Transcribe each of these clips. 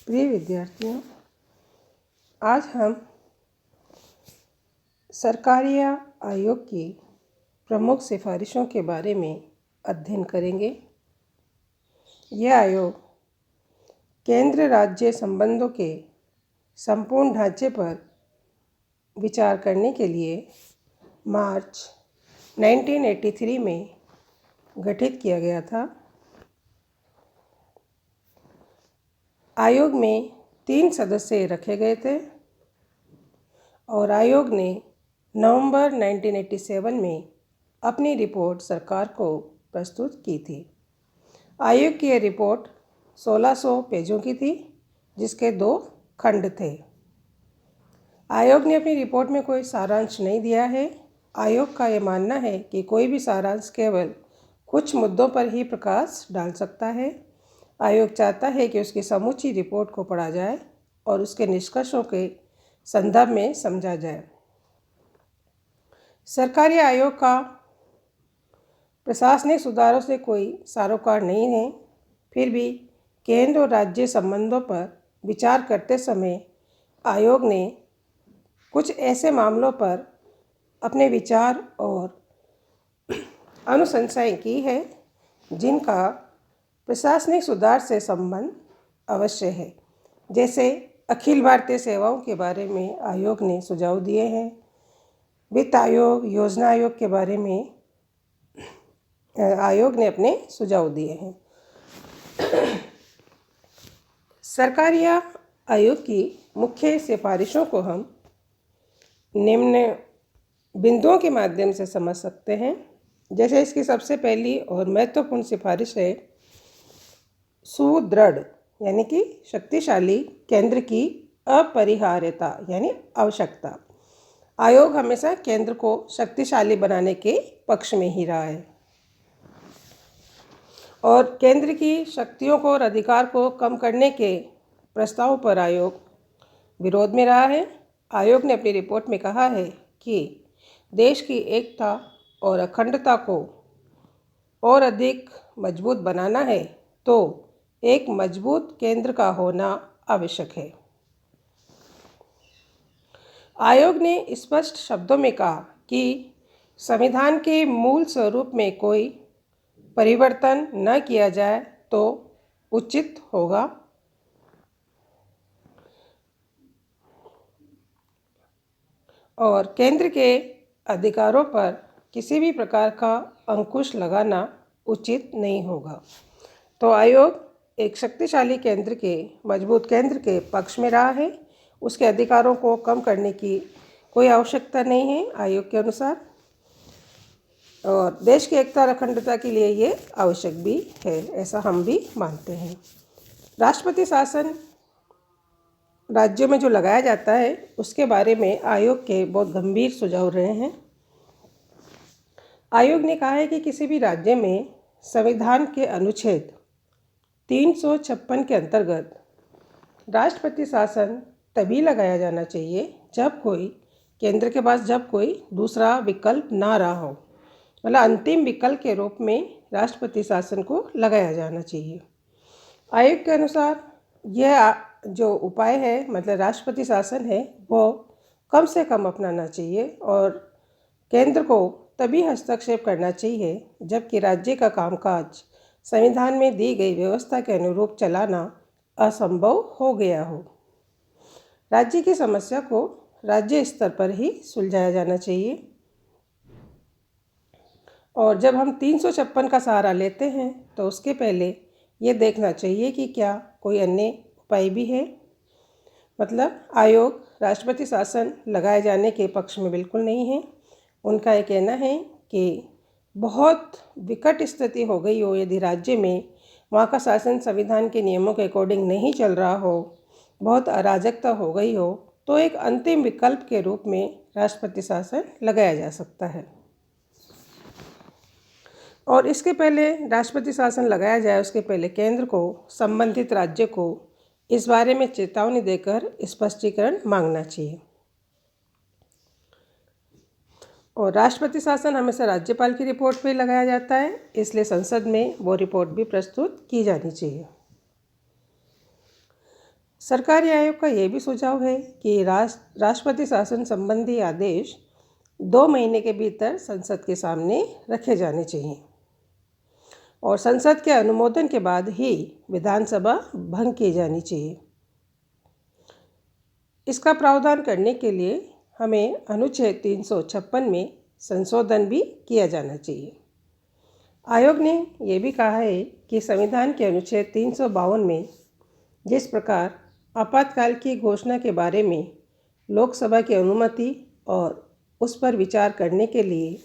प्रिय विद्यार्थियों, आज हम सरकारी आयोग की प्रमुख सिफारिशों के बारे में अध्ययन करेंगे। यह आयोग केंद्र राज्य संबंधों के संपूर्ण ढांचे पर विचार करने के लिए मार्च 1983 में गठित किया गया था। आयोग में 3 सदस्य रखे गए थे और आयोग ने नवंबर 1987 में अपनी रिपोर्ट सरकार को प्रस्तुत की थी। आयोग की यह रिपोर्ट 1600 पेजों की थी, जिसके 2 खंड थे। आयोग ने अपनी रिपोर्ट में कोई सारांश नहीं दिया है। आयोग का यह मानना है कि कोई भी सारांश केवल कुछ मुद्दों पर ही प्रकाश डाल सकता है। आयोग चाहता है कि उसकी समूची रिपोर्ट को पढ़ा जाए और उसके निष्कर्षों के संदर्भ में समझा जाए। सरकारी आयोग का प्रशासनिक सुधारों से कोई सरोकार नहीं है। फिर भी केंद्र और राज्य संबंधों पर विचार करते समय आयोग ने कुछ ऐसे मामलों पर अपने विचार और अनुशंसाएं की है जिनका प्रशासनिक सुधार से संबंध अवश्य है। जैसे अखिल भारतीय सेवाओं के बारे में आयोग ने सुझाव दिए हैं। वित्त आयोग, योजना आयोग के बारे में आयोग ने अपने सुझाव दिए हैं। सरकारी आयोग की मुख्य सिफारिशों को हम निम्न बिंदुओं के माध्यम से समझ सकते हैं। जैसे इसकी सबसे पहली और महत्वपूर्ण सिफारिश है सुदृढ़ यानी कि शक्तिशाली केंद्र की अपरिहार्यता यानी आवश्यकता। आयोग हमेशा केंद्र को शक्तिशाली बनाने के पक्ष में ही रहा है और केंद्र की शक्तियों को और अधिकार को कम करने के प्रस्ताव पर आयोग विरोध में रहा है। आयोग ने अपनी रिपोर्ट में कहा है कि देश की एकता और अखंडता को और अधिक मजबूत बनाना है तो एक मजबूत केंद्र का होना आवश्यक है। आयोग ने स्पष्ट शब्दों में कहा कि संविधान के मूल स्वरूप में कोई परिवर्तन न किया जाए तो उचित होगा और केंद्र के अधिकारों पर किसी भी प्रकार का अंकुश लगाना उचित नहीं होगा। तो आयोग एक शक्तिशाली केंद्र के, मजबूत केंद्र के पक्ष में रहा है। उसके अधिकारों को कम करने की कोई आवश्यकता नहीं है आयोग के अनुसार, और देश की एकता और अखंडता के लिए ये आवश्यक भी है, ऐसा हम भी मानते हैं। राष्ट्रपति शासन राज्यों में जो लगाया जाता है उसके बारे में आयोग के बहुत गंभीर सुझाव रहे हैं। आयोग ने कहा है कि किसी भी राज्य में संविधान के अनुच्छेद 356 के अंतर्गत राष्ट्रपति शासन तभी लगाया जाना चाहिए जब कोई केंद्र के पास जब कोई दूसरा विकल्प ना रहा हो, मतलब अंतिम विकल्प के रूप में राष्ट्रपति शासन को लगाया जाना चाहिए। आयोग के अनुसार यह जो उपाय है, मतलब राष्ट्रपति शासन है, वो कम से कम अपनाना चाहिए और केंद्र को तभी हस्तक्षेप करना चाहिए जबकि राज्य का कामकाज संविधान में दी गई व्यवस्था के अनुरूप चलाना असंभव हो गया हो। राज्य की समस्या को राज्य स्तर पर ही सुलझाया जाना चाहिए और जब हम 356 का सहारा लेते हैं तो उसके पहले ये देखना चाहिए कि क्या कोई अन्य उपाय भी है। मतलब आयोग राष्ट्रपति शासन लगाए जाने के पक्ष में बिल्कुल नहीं है। उनका ये कहना है कि बहुत विकट स्थिति हो गई हो, यदि राज्य में वहाँ का शासन संविधान के नियमों के अकॉर्डिंग नहीं चल रहा हो, बहुत अराजकता हो गई हो, तो एक अंतिम विकल्प के रूप में राष्ट्रपति शासन लगाया जा सकता है। और इसके पहले राष्ट्रपति शासन लगाया जाए उसके पहले केंद्र को संबंधित राज्य को इस बारे में चेतावनी देकर स्पष्टीकरण मांगना चाहिए। और राष्ट्रपति शासन हमेशा राज्यपाल की रिपोर्ट पे लगाया जाता है, इसलिए संसद में वो रिपोर्ट भी प्रस्तुत की जानी चाहिए। सरकारी आयोग का ये भी सुझाव है कि राष्ट्रपति शासन संबंधी आदेश 2 महीने के भीतर संसद के सामने रखे जाने चाहिए और संसद के अनुमोदन के बाद ही विधानसभा भंग की जानी चाहिए। इसका प्रावधान करने के लिए हमें अनुच्छेद 356 में संशोधन भी किया जाना चाहिए। आयोग ने यह भी कहा है कि संविधान के अनुच्छेद 352 में जिस प्रकार आपातकाल की घोषणा के बारे में लोकसभा की अनुमति और उस पर विचार करने के लिए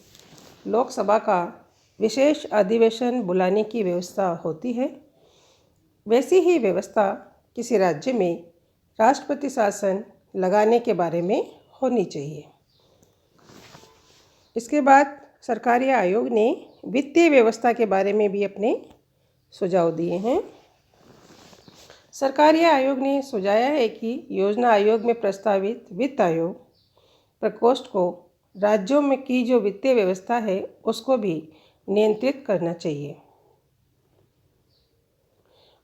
लोकसभा का विशेष अधिवेशन बुलाने की व्यवस्था होती है, वैसी ही व्यवस्था किसी राज्य में राष्ट्रपति शासन लगाने के बारे में होनी चाहिए। इसके बाद सरकारी आयोग ने वित्तीय व्यवस्था के बारे में भी अपने सुझाव दिए हैं। सरकारी आयोग ने सुझाया है कि योजना आयोग में प्रस्तावित वित्त आयोग प्रकोष्ठ को राज्यों में की जो वित्तीय व्यवस्था है उसको भी नियंत्रित करना चाहिए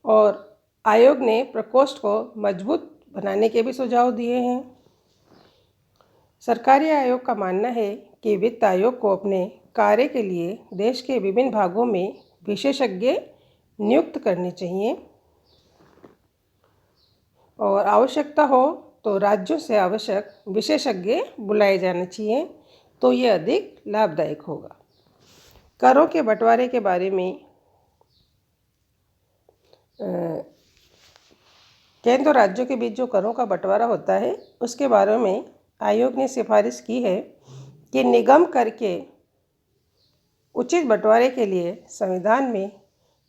और आयोग ने प्रकोष्ठ को मजबूत बनाने के भी सुझाव दिए हैं। सरकारी आयोग का मानना है कि वित्त आयोग को अपने कार्य के लिए देश के विभिन्न भागों में विशेषज्ञ नियुक्त करने चाहिए और आवश्यकता हो तो राज्यों से आवश्यक विशेषज्ञ बुलाए जाने चाहिए, तो ये अधिक लाभदायक होगा। करों के बंटवारे के बारे में केंद्र और राज्यों के बीच जो करों का बंटवारा होता है उसके बारे में आयोग ने सिफारिश की है कि निगम कर के उचित बंटवारे के लिए संविधान में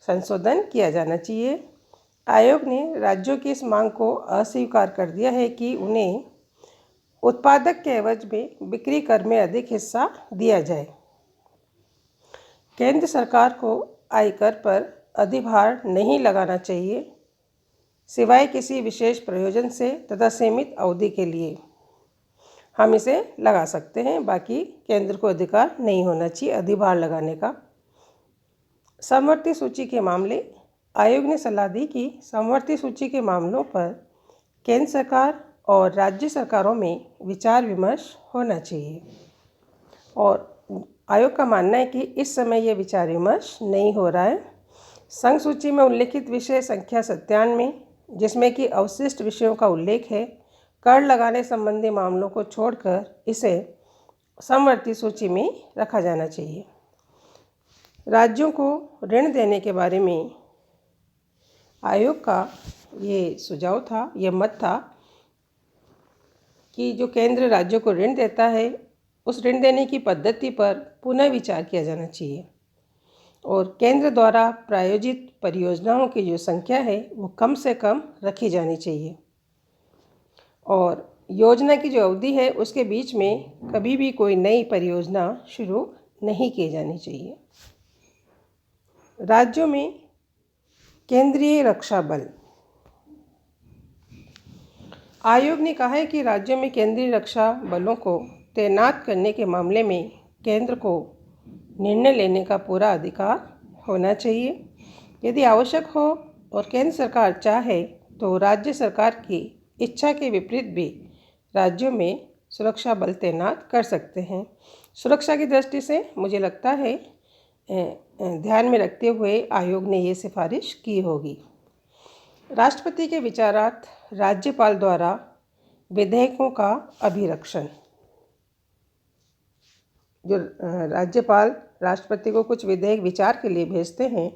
संशोधन किया जाना चाहिए। आयोग ने राज्यों की इस मांग को अस्वीकार कर दिया है कि उन्हें उत्पादक के एवज में बिक्री कर में अधिक हिस्सा दिया जाए। केंद्र सरकार को आयकर पर अधिभार नहीं लगाना चाहिए सिवाय किसी विशेष प्रयोजन से तथा सीमित अवधि के लिए हम इसे लगा सकते हैं, बाकी केंद्र को अधिकार नहीं होना चाहिए अधिभार लगाने का। समवर्ती सूची के मामले, आयोग ने सलाह दी कि समवर्ती सूची के मामलों पर केंद्र सरकार और राज्य सरकारों में विचार विमर्श होना चाहिए और आयोग का मानना है कि इस समय यह विचार विमर्श नहीं हो रहा है। संघ सूची में उल्लेखित विषय संख्या 97 जिसमें कि अवशिष्ट विषयों का उल्लेख है, कर लगाने संबंधी मामलों को छोड़कर इसे समवर्ती सूची में रखा जाना चाहिए। राज्यों को ऋण देने के बारे में आयोग का ये सुझाव था, ये मत था कि जो केंद्र राज्यों को ऋण देता है उस ऋण देने की पद्धति पर पुनः विचार किया जाना चाहिए और केंद्र द्वारा प्रायोजित परियोजनाओं की जो संख्या है वो कम से कम रखी जानी चाहिए और योजना की जो अवधि है उसके बीच में कभी भी कोई नई परियोजना शुरू नहीं की जानी चाहिए। राज्यों में केंद्रीय रक्षा बल, आयोग ने कहा है कि राज्यों में केंद्रीय रक्षा बलों को तैनात करने के मामले में केंद्र को निर्णय लेने का पूरा अधिकार होना चाहिए। यदि आवश्यक हो और केंद्र सरकार चाहे तो राज्य सरकार की इच्छा के विपरीत भी राज्यों में सुरक्षा बल तैनात कर सकते हैं। सुरक्षा की दृष्टि से मुझे लगता है ध्यान में रखते हुए आयोग ने ये सिफारिश की होगी। राष्ट्रपति के विचारार्थ राज्यपाल द्वारा विधेयकों का अभिरक्षण, जो राज्यपाल राष्ट्रपति को कुछ विधेयक विचार के लिए भेजते हैं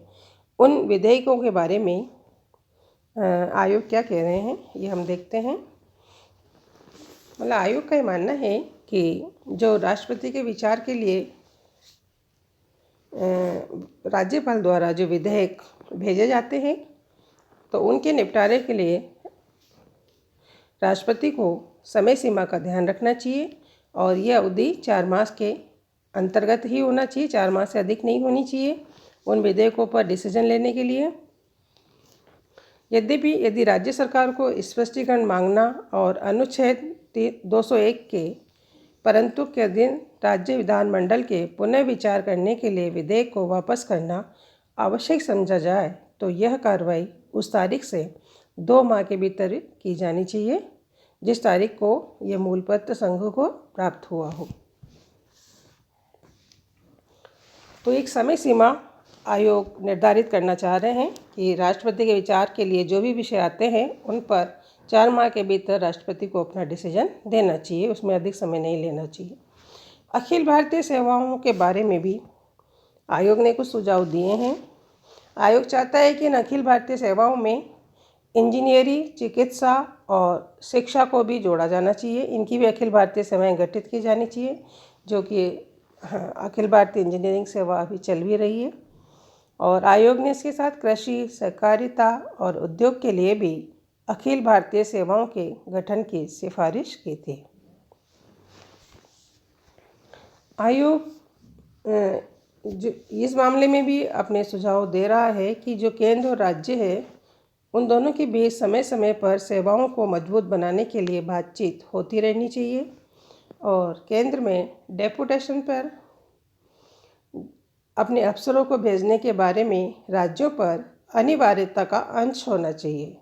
उन विधेयकों के बारे में आयोग क्या कह रहे हैं ये हम देखते हैं। मतलब आयोग का ये मानना है कि जो राष्ट्रपति के विचार के लिए राज्यपाल द्वारा जो विधेयक भेजे जाते हैं तो उनके निपटारे के लिए राष्ट्रपति को समय सीमा का ध्यान रखना चाहिए और यह अवधि 4 मास के अंतर्गत ही होना चाहिए, 4 मास से अधिक नहीं होनी चाहिए उन विधेयकों पर डिसीजन लेने के लिए। यद्यपि यदि राज्य सरकार को स्पष्टीकरण मांगना और अनुच्छेद 201 के परंतु के अधीन राज्य विधानमंडल के पुनः विचार करने के लिए विधेयक को वापस करना आवश्यक समझा जाए तो यह कार्रवाई उस तारीख से 2 माह के भीतर की जानी चाहिए, जिस तारीख को ये मूल पत्र संघ को प्राप्त हुआ हो। तो एक समय सीमा आयोग निर्धारित करना चाह रहे हैं कि राष्ट्रपति के विचार के लिए जो भी विषय आते हैं उन पर 4 माह के भीतर राष्ट्रपति को अपना डिसीजन देना चाहिए, उसमें अधिक समय नहीं लेना चाहिए। अखिल भारतीय सेवाओं के बारे में भी आयोग ने कुछ सुझाव दिए हैं। आयोग चाहता है कि इन अखिल भारतीय सेवाओं में इंजीनियरिंग, चिकित्सा और शिक्षा को भी जोड़ा जाना चाहिए। इनकी भी अखिल भारतीय सेवाएं गठित की जानी चाहिए, जो कि अखिल भारतीय इंजीनियरिंग सेवा अभी चल भी रही है। और आयोग ने इसके साथ कृषि, सहकारिता और उद्योग के लिए भी अखिल भारतीय सेवाओं के गठन की सिफारिश की थी। आयोग जो इस मामले में भी अपने सुझाव दे रहा है कि जो केंद्र और राज्य है उन दोनों के बीच समय समय पर सेवाओं को मजबूत बनाने के लिए बातचीत होती रहनी चाहिए और केंद्र में डेपुटेशन पर अपने अफसरों को भेजने के बारे में राज्यों पर अनिवार्यता का अंश होना चाहिए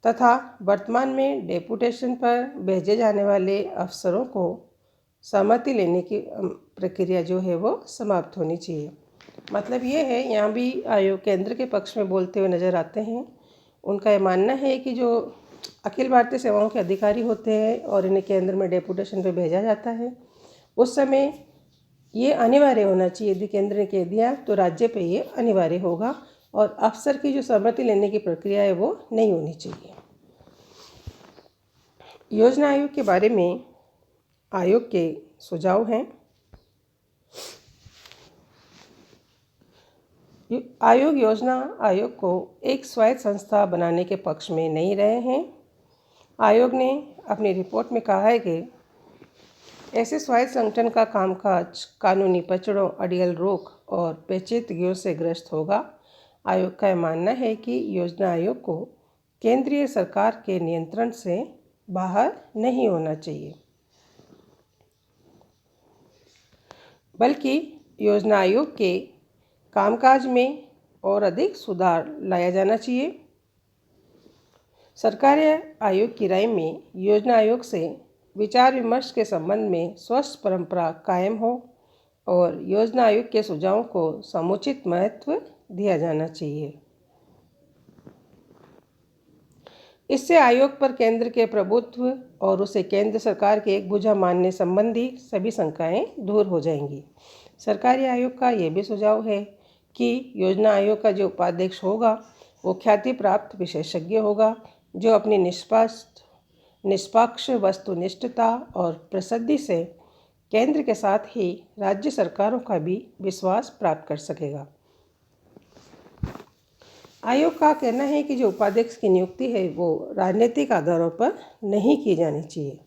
तथा वर्तमान में डेपुटेशन पर भेजे जाने वाले अफसरों को सहमति लेने की प्रक्रिया जो है वो समाप्त होनी चाहिए। मतलब ये है, यहाँ भी आयोग केंद्र के पक्ष में बोलते हुए नज़र आते हैं। उनका ये मानना है कि जो अखिल भारतीय सेवाओं के अधिकारी होते हैं और इन्हें केंद्र में डेपुटेशन पे भेजा जाता है, उस समय ये अनिवार्य होना चाहिए। यदि केंद्र ने कह दिया तो राज्य पे ये अनिवार्य होगा और अफसर की जो सहमति लेने की प्रक्रिया है वो नहीं होनी चाहिए। योजना आयोग के बारे में आयोग के सुझाव हैं। आयोग योजना आयोग को एक स्वायत्त संस्था बनाने के पक्ष में नहीं रहे हैं। आयोग ने अपनी रिपोर्ट में कहा है कि ऐसे स्वायत्त संगठन का कामकाज कानूनी पचड़ों, अड़ियल रोक और पेचीदगियों से ग्रस्त होगा। आयोग का यह मानना है कि योजना आयोग को केंद्रीय सरकार के नियंत्रण से बाहर नहीं होना चाहिए, बल्कि योजना आयोग के कामकाज में और अधिक सुधार लाया जाना चाहिए। सरकारी आयोग की राय में योजना आयोग से विचार विमर्श के संबंध में स्वस्थ परंपरा कायम हो और योजना आयोग के सुझावों को समुचित महत्व दिया जाना चाहिए। इससे आयोग पर केंद्र के प्रभुत्व और उसे केंद्र सरकार के एक भुजा मानने संबंधी सभी शंकाएं दूर हो जाएंगी। सरकारी आयोग का यह भी सुझाव है कि योजना आयोग का जो उपाध्यक्ष होगा वो ख्याति प्राप्त विशेषज्ञ होगा, जो अपनी निष्पक्ष वस्तुनिष्ठता और प्रसिद्धि से केंद्र के साथ ही राज्य सरकारों का भी विश्वास प्राप्त कर सकेगा। आयोग का कहना है कि जो उपाध्यक्ष की नियुक्ति है वो राजनीतिक आधारों पर नहीं की जानी चाहिए।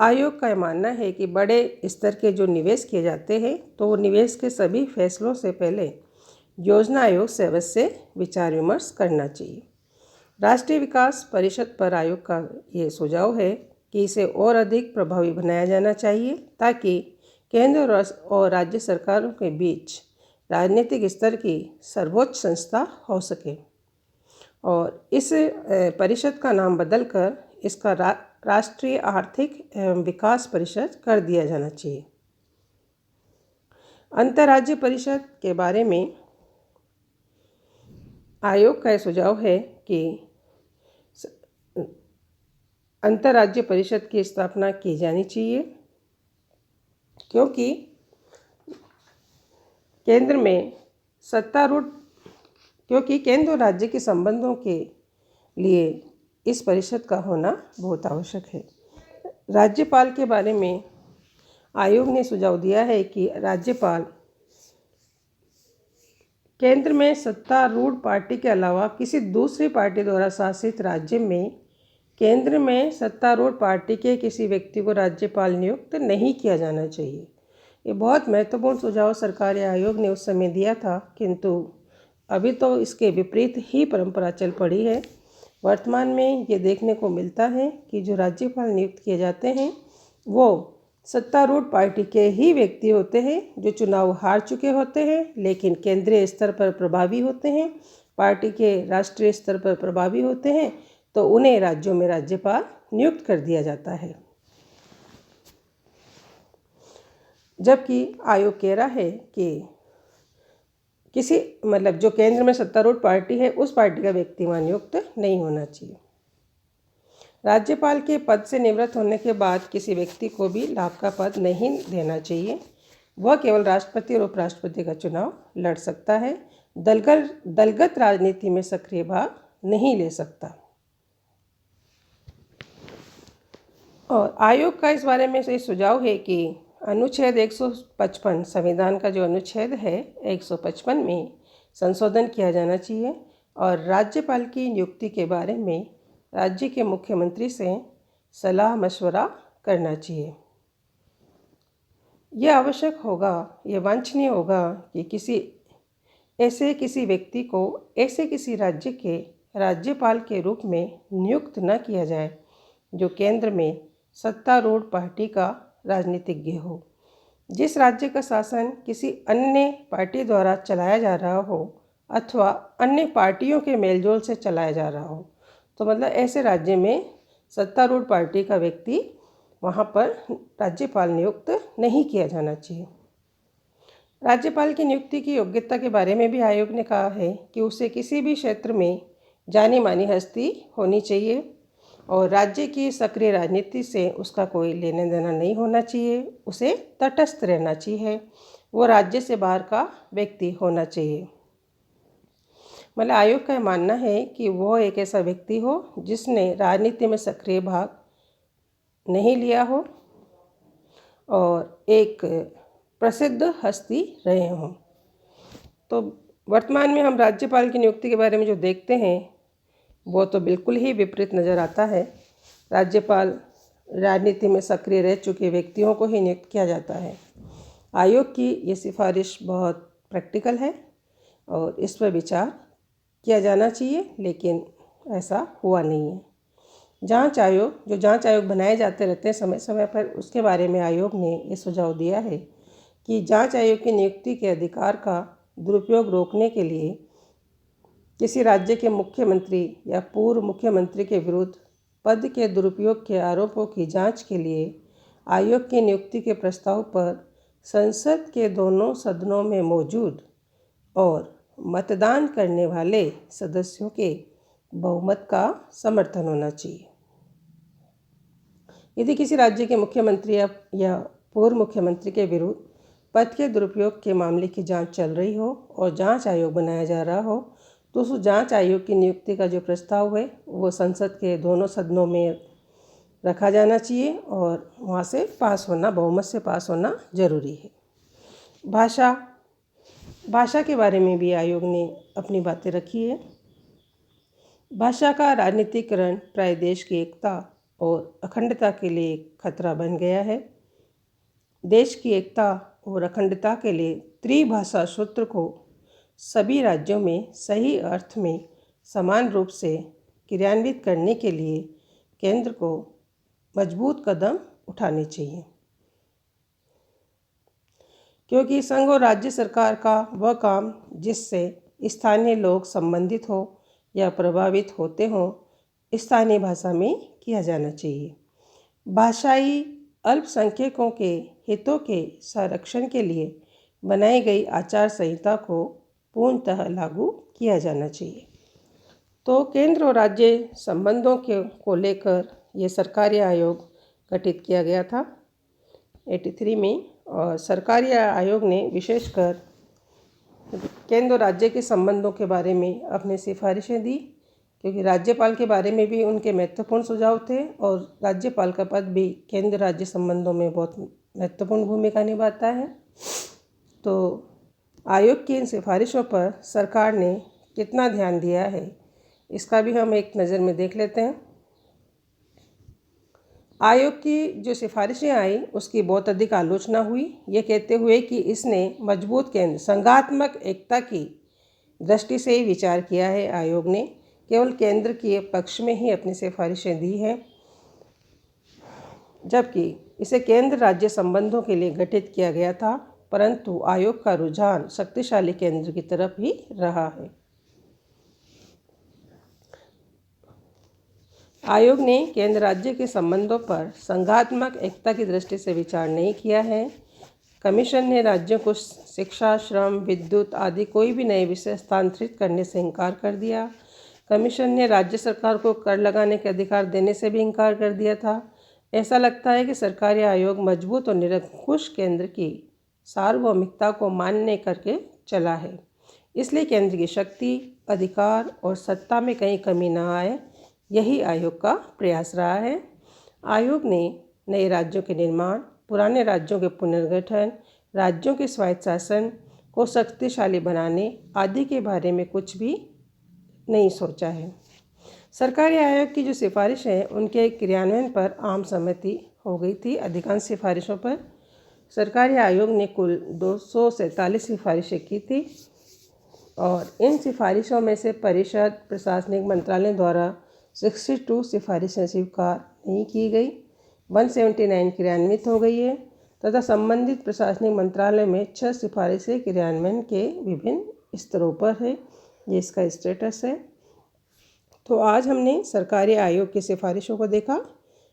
आयोग का यह मानना है कि बड़े स्तर के जो निवेश किए जाते हैं तो वो निवेश के सभी फैसलों से पहले योजना आयोग से अवश्य विचार विमर्श करना चाहिए। राष्ट्रीय विकास परिषद पर आयोग का ये सुझाव है कि इसे और अधिक प्रभावी बनाया जाना चाहिए ताकि केंद्र और राज्य सरकारों के बीच राजनीतिक स्तर की सर्वोच्च संस्था हो सके और इस परिषद का नाम बदलकर इसका राष्ट्रीय आर्थिक एवं विकास परिषद कर दिया जाना चाहिए। अंतर्राज्य परिषद के बारे में आयोग का सुझाव है कि अंतर्राज्य परिषद की स्थापना की जानी चाहिए, क्योंकि केंद्र और राज्य के संबंधों के लिए इस परिषद का होना बहुत आवश्यक है। राज्यपाल के बारे में आयोग ने सुझाव दिया है कि राज्यपाल केंद्र में सत्तारूढ़ पार्टी के अलावा किसी दूसरी पार्टी द्वारा शासित राज्य में केंद्र में सत्तारूढ़ पार्टी के किसी व्यक्ति को राज्यपाल नियुक्त नहीं किया जाना चाहिए। ये बहुत महत्वपूर्ण सुझाव सरकारी आयोग ने उस समय दिया था, किंतु अभी तो इसके विपरीत ही परंपरा चल पड़ी है। वर्तमान में ये देखने को मिलता है कि जो राज्यपाल नियुक्त किए जाते हैं वो सत्तारूढ़ पार्टी के ही व्यक्ति होते हैं जो चुनाव हार चुके होते हैं लेकिन केंद्रीय स्तर पर प्रभावी होते हैं पार्टी के राष्ट्रीय स्तर पर प्रभावी होते हैं तो उन्हें राज्यों में राज्यपाल नियुक्त कर दिया जाता है। जबकि आयोग कह रहा है कि किसी जो केंद्र में सत्तारूढ़ पार्टी है उस पार्टी का व्यक्ति वहाँ नियुक्त नहीं होना चाहिए। राज्यपाल के पद से निवृत्त होने के बाद किसी व्यक्ति को भी लाभ का पद नहीं देना चाहिए। वह केवल राष्ट्रपति और उपराष्ट्रपति का चुनाव लड़ सकता है। दलगत राजनीति में सक्रिय भाग नहीं ले सकता। और आयोग का इस बारे में से सुझाव है कि अनुच्छेद 155 संविधान का जो अनुच्छेद है 155 में संशोधन किया जाना चाहिए और राज्यपाल की नियुक्ति के बारे में राज्य के मुख्यमंत्री से सलाह मशवरा करना चाहिए। यह आवश्यक होगा, यह वांछनीय होगा कि किसी व्यक्ति को ऐसे किसी राज्य के राज्यपाल के रूप में नियुक्त न किया जाए जो केंद्र में सत्तारूढ़ पार्टी का राजनीतिज्ञ हो। जिस राज्य का शासन किसी अन्य पार्टी द्वारा चलाया जा रहा हो अथवा अन्य पार्टियों के मेलजोल से चलाया जा रहा हो, तो ऐसे राज्य में सत्तारूढ़ पार्टी का व्यक्ति वहाँ पर राज्यपाल नियुक्त नहीं किया जाना चाहिए। राज्यपाल की नियुक्ति की योग्यता के बारे में भी आयोग ने कहा है कि उसे किसी भी क्षेत्र में जानी मानी हस्ती होनी चाहिए और राज्य की सक्रिय राजनीति से उसका कोई लेना देना नहीं होना चाहिए। उसे तटस्थ रहना चाहिए। वो राज्य से बाहर का व्यक्ति होना चाहिए। आयोग का मानना है कि वो एक ऐसा व्यक्ति हो जिसने राजनीति में सक्रिय भाग नहीं लिया हो और एक प्रसिद्ध हस्ती रहे हों। तो वर्तमान में हम राज्यपाल की नियुक्ति के बारे में जो देखते हैं वो तो बिल्कुल ही विपरीत नज़र आता है। राज्यपाल राजनीति में सक्रिय रह चुके व्यक्तियों को ही नियुक्त किया जाता है। आयोग की ये सिफारिश बहुत प्रैक्टिकल है और इस पर विचार किया जाना चाहिए, लेकिन ऐसा हुआ नहीं है। जांच आयोग बनाए जाते रहते हैं समय समय पर, उसके बारे में आयोग ने ये सुझाव दिया है कि जांच आयोग की नियुक्ति के अधिकार का दुरुपयोग रोकने के लिए किसी राज्य के मुख्यमंत्री या पूर्व मुख्यमंत्री के विरुद्ध पद के दुरुपयोग के आरोपों की जांच के लिए आयोग की नियुक्ति के प्रस्ताव पर संसद के दोनों सदनों में मौजूद और मतदान करने वाले सदस्यों के बहुमत का समर्थन होना चाहिए। यदि किसी राज्य के मुख्यमंत्री या पूर्व मुख्यमंत्री के विरुद्ध पद के दुरुपयोग के मामले की जांच चल रही हो और जांच आयोग बनाया जा रहा हो तो उस जांच आयोग की नियुक्ति का जो प्रस्ताव है वो संसद के दोनों सदनों में रखा जाना चाहिए और वहाँ से बहुमत से पास होना जरूरी है। भाषा के बारे में भी आयोग ने अपनी बातें रखी है। भाषा का राजनीतिकरण प्राय देश की एकता और अखंडता के लिए खतरा बन गया है। देश की एकता और अखंडता के लिए त्रिभाषा सूत्र को सभी राज्यों में सही अर्थ में समान रूप से क्रियान्वित करने के लिए केंद्र को मजबूत कदम उठाने चाहिए, क्योंकि संघ और राज्य सरकार का वह काम जिससे स्थानीय लोग संबंधित हो या प्रभावित होते हों स्थानीय भाषा में किया जाना चाहिए। भाषाई अल्पसंख्यकों के हितों के संरक्षण के लिए बनाई गई आचार संहिता को पूर्णतः लागू किया जाना चाहिए। तो केंद्र और राज्य संबंधों को लेकर ये सरकारी आयोग गठित किया गया था 83 में और सरकारी आयोग ने विशेषकर केंद्र और राज्य के संबंधों के बारे में अपनी सिफारिशें दी, क्योंकि राज्यपाल के बारे में भी उनके महत्वपूर्ण सुझाव थे और राज्यपाल का पद भी केंद्र राज्य संबंधों में बहुत महत्वपूर्ण भूमिका निभाता है। तो आयोग की इन सिफारिशों पर सरकार ने कितना ध्यान दिया है इसका भी हम एक नज़र में देख लेते हैं। आयोग की जो सिफारिशें आई उसकी बहुत अधिक आलोचना हुई, ये कहते हुए कि इसने मजबूत केंद्र संघात्मक एकता की दृष्टि से ही विचार किया है। आयोग ने केवल केंद्र के पक्ष में ही अपनी सिफारिशें दी हैं, जबकि इसे केंद्र राज्य संबंधों के लिए गठित किया गया था, परंतु आयोग का रुझान शक्तिशाली केंद्र की तरफ ही रहा है। आयोग ने केंद्र राज्य के संबंधों पर संघात्मक एकता की दृष्टि से विचार नहीं किया है। कमीशन ने राज्यों को शिक्षा, श्रम, विद्युत आदि कोई भी नए विषय हस्तांतरित करने से इनकार कर दिया। कमीशन ने राज्य सरकार को कर लगाने के अधिकार देने से भी इनकार कर दिया था। ऐसा लगता है कि सरकारी आयोग मजबूत और निरंकुश केंद्र की सार्वभौमिकता को मान्य करके चला है, इसलिए केंद्र की शक्ति, अधिकार और सत्ता में कहीं कमी न आए, यही आयोग का प्रयास रहा है। आयोग ने नए राज्यों के निर्माण, पुराने राज्यों के पुनर्गठन, राज्यों के स्वायत्त शासन को शक्तिशाली बनाने आदि के बारे में कुछ भी नहीं सोचा है। सरकारी आयोग की जो सिफारिश है उनके क्रियान्वयन पर आम सहमति हो गई थी। अधिकांश सिफारिशों पर सरकारी आयोग ने कुल 247 सिफारिशें की थी और इन सिफारिशों में से परिषद, प्रशासनिक मंत्रालय द्वारा 62 सिफारिशें स्वीकार नहीं की गई, 179 क्रियान्वित हो गई है तथा संबंधित प्रशासनिक मंत्रालय में 6 सिफारिशें क्रियान्वयन के विभिन्न स्तरों पर है। ये इसका स्टेटस है। तो आज हमने सरकारी आयोग की सिफारिशों को देखा।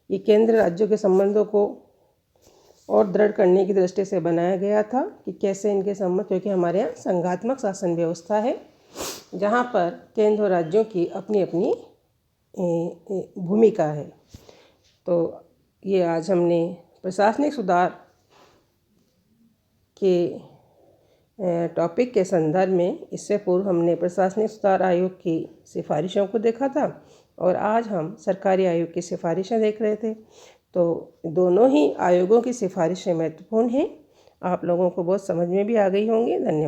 ये केंद्र राज्यों के संबंधों को और दृढ़ करने की दृष्टि से बनाया गया था कि कैसे इनके संबंध, क्योंकि हमारे यहाँ संघात्मक शासन व्यवस्था है जहाँ पर केंद्र और राज्यों की अपनी अपनी भूमिका है। तो ये आज हमने प्रशासनिक सुधार के टॉपिक के संदर्भ में, इससे पूर्व हमने प्रशासनिक सुधार आयोग की सिफारिशों को देखा था और आज हम सरकारी आयोग की सिफारिशें देख रहे थे। तो दोनों ही आयोगों की सिफारिशें महत्वपूर्ण हैं। आप लोगों को बहुत समझ में भी आ गई होंगी। धन्यवाद।